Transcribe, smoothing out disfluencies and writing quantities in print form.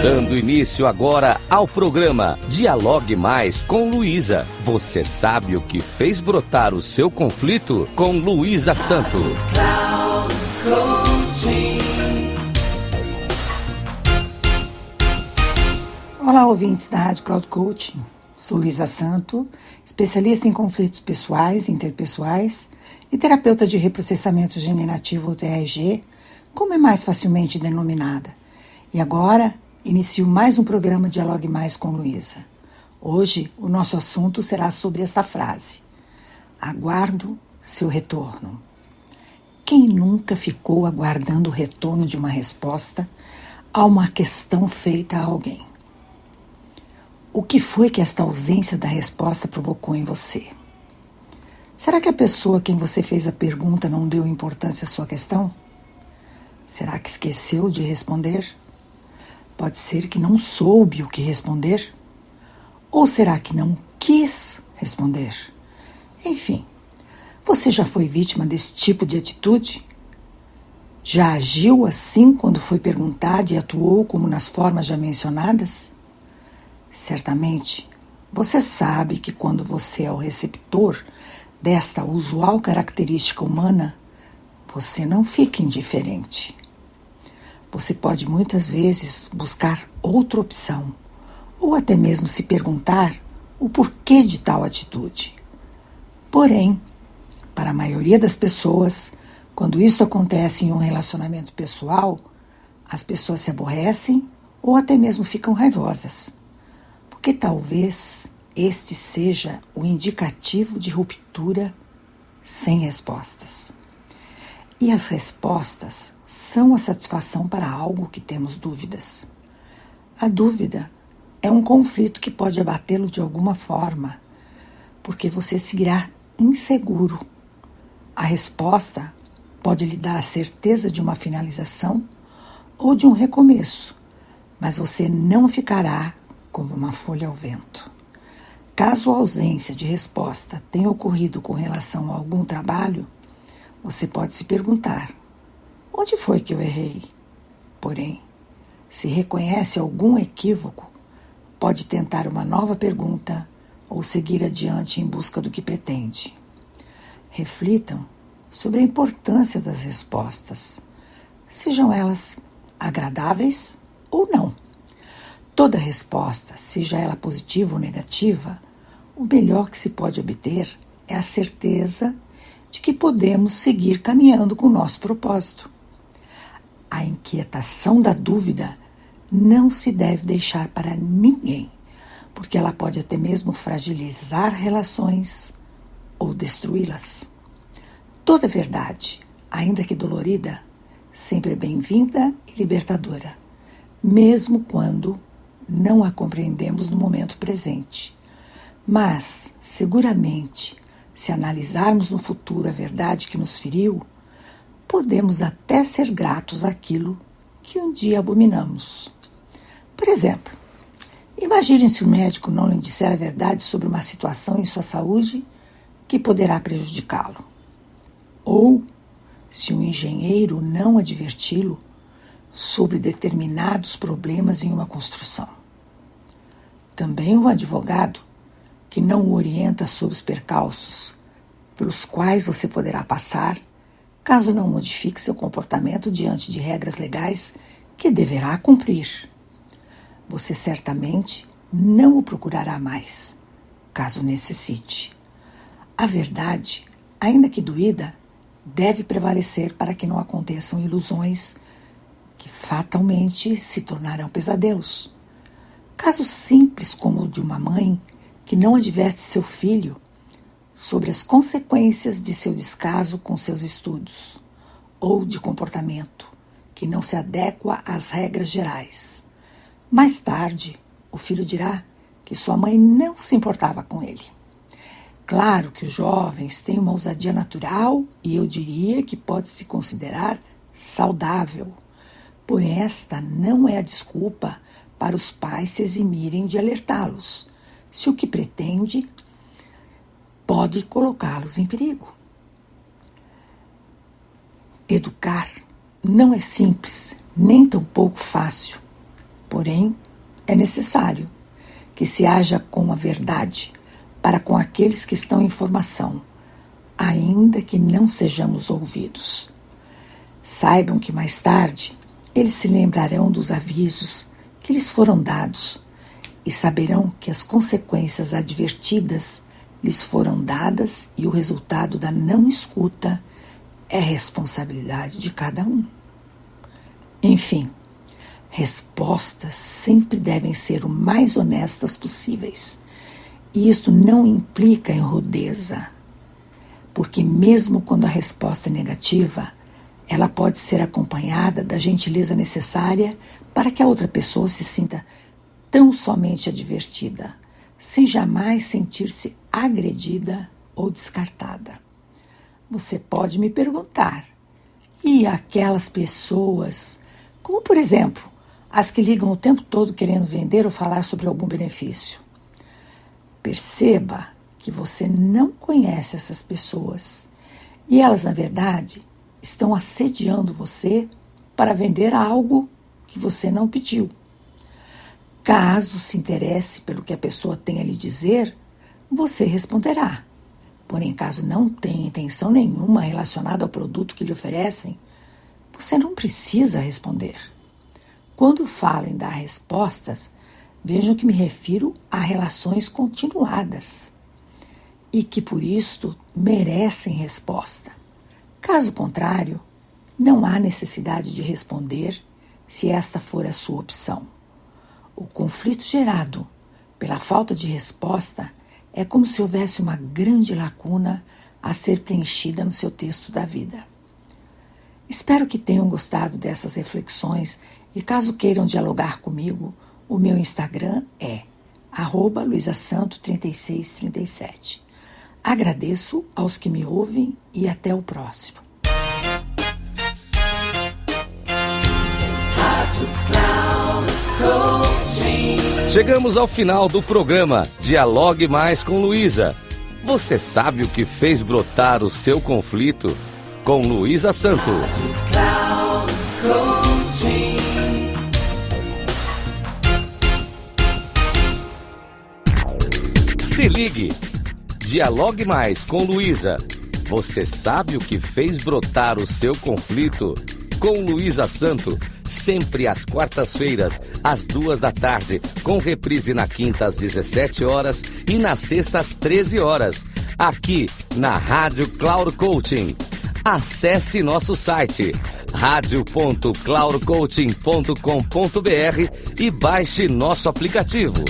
Dando início agora ao programa Dialogue Mais com Luísa. Você sabe o que fez brotar o seu conflito? Com Luísa Santo. Olá, ouvintes da Rádio Cloud Coaching. Sou Luísa Santo, especialista em conflitos pessoais e interpessoais e terapeuta de reprocessamento generativo, ou TRG, como é mais facilmente denominada. E agora, inicio mais um programa Dialogue Mais com Luísa. Hoje, o nosso assunto será sobre esta frase: aguardo seu retorno. Quem nunca ficou aguardando o retorno de uma resposta a uma questão feita a alguém? O que foi que esta ausência da resposta provocou em você? Será que a pessoa a quem você fez a pergunta não deu importância à sua questão? Será que esqueceu de responder? Pode ser que não soube o que responder? Ou será que não quis responder? Enfim, você já foi vítima desse tipo de atitude? Já agiu assim quando foi perguntado e atuou como nas formas já mencionadas? Certamente, você sabe que quando você é o receptor desta usual característica humana, você não fica indiferente. Você pode muitas vezes buscar outra opção, ou até mesmo se perguntar o porquê de tal atitude. Porém, para a maioria das pessoas, quando isto acontece em um relacionamento pessoal, as pessoas se aborrecem ou até mesmo ficam raivosas. Porque talvez este seja o indicativo de ruptura sem respostas. E as respostas são a satisfação para algo que temos dúvidas. A dúvida é um conflito que pode abatê-lo de alguma forma, porque você seguirá inseguro. A resposta pode lhe dar a certeza de uma finalização ou de um recomeço, mas você não ficará como uma folha ao vento. Caso a ausência de resposta tenha ocorrido com relação a algum trabalho, você pode se perguntar: onde foi que eu errei? Porém, se reconhece algum equívoco, pode tentar uma nova pergunta ou seguir adiante em busca do que pretende. Reflitam sobre a importância das respostas, sejam elas agradáveis ou não. Toda resposta, seja ela positiva ou negativa, o melhor que se pode obter é a certeza de que podemos seguir caminhando com o nosso propósito. A inquietação da dúvida não se deve deixar para ninguém, porque ela pode até mesmo fragilizar relações ou destruí-las. Toda verdade, ainda que dolorida, sempre é bem-vinda e libertadora, mesmo quando não a compreendemos no momento presente. Mas, seguramente, se analisarmos no futuro a verdade que nos feriu, podemos até ser gratos àquilo que um dia abominamos. Por exemplo, imagine se o médico não lhe disser a verdade sobre uma situação em sua saúde que poderá prejudicá-lo. Ou se um engenheiro não adverti-lo sobre determinados problemas em uma construção. Também o advogado que não o orienta sobre os percalços pelos quais você poderá passar caso não modifique seu comportamento diante de regras legais que deverá cumprir. Você certamente não o procurará mais, caso necessite. A verdade, ainda que doída, deve prevalecer para que não aconteçam ilusões que fatalmente se tornarão pesadelos. Casos simples como o de uma mãe que não adverte seu filho sobre as consequências de seu descaso com seus estudos, ou de comportamento que não se adequa às regras gerais. Mais tarde, o filho dirá que sua mãe não se importava com ele. Claro que os jovens têm uma ousadia natural e eu diria que pode se considerar saudável, porém esta não é a desculpa para os pais se eximirem de alertá-los, se o que pretende pode colocá-los em perigo. Educar não é simples, nem tampouco fácil, Porém, é necessário que se haja com a verdade para com aqueles que estão em formação, ainda que não sejamos ouvidos. Saibam que mais tarde eles se lembrarão dos avisos que lhes foram dados e saberão que as consequências advertidas lhes foram dadas e o resultado da não escuta é responsabilidade de cada um. Enfim, respostas sempre devem ser o mais honestas possíveis. E isto não implica em rudeza, porque mesmo quando a resposta é negativa, ela pode ser acompanhada da gentileza necessária para que a outra pessoa se sinta tão somente advertida, sem jamais sentir-se agredida ou descartada. Você pode me perguntar, e aquelas pessoas, como por exemplo, as que ligam o tempo todo querendo vender ou falar sobre algum benefício? Perceba que você não conhece essas pessoas e elas, na verdade, estão assediando você para vender algo que você não pediu. Caso se interesse pelo que a pessoa tem a lhe dizer, você responderá. Porém, caso não tenha intenção nenhuma relacionada ao produto que lhe oferecem, você não precisa responder. Quando falo em dar respostas, vejam que me refiro a relações continuadas e que, por isto, merecem resposta. Caso contrário, não há necessidade de responder se esta for a sua opção. O conflito gerado pela falta de resposta é como se houvesse uma grande lacuna a ser preenchida no seu texto da vida. Espero que tenham gostado dessas reflexões e caso queiram dialogar comigo, o meu Instagram é @luisasanto3637. Agradeço aos que me ouvem e até o próximo. Chegamos ao final do programa Dialogue Mais com Luísa. Você sabe o que fez brotar o seu conflito? Com Luísa Santo. Se ligue. Dialogue Mais com Luísa. Você sabe o que fez brotar o seu conflito? Com Luísa Santo, sempre às quartas-feiras, às 14h, com reprise na quinta às 17 horas e na sexta às 13 horas, aqui na Rádio Cloud Coaching. Acesse nosso site radio.cloudcoaching.com.br e baixe nosso aplicativo.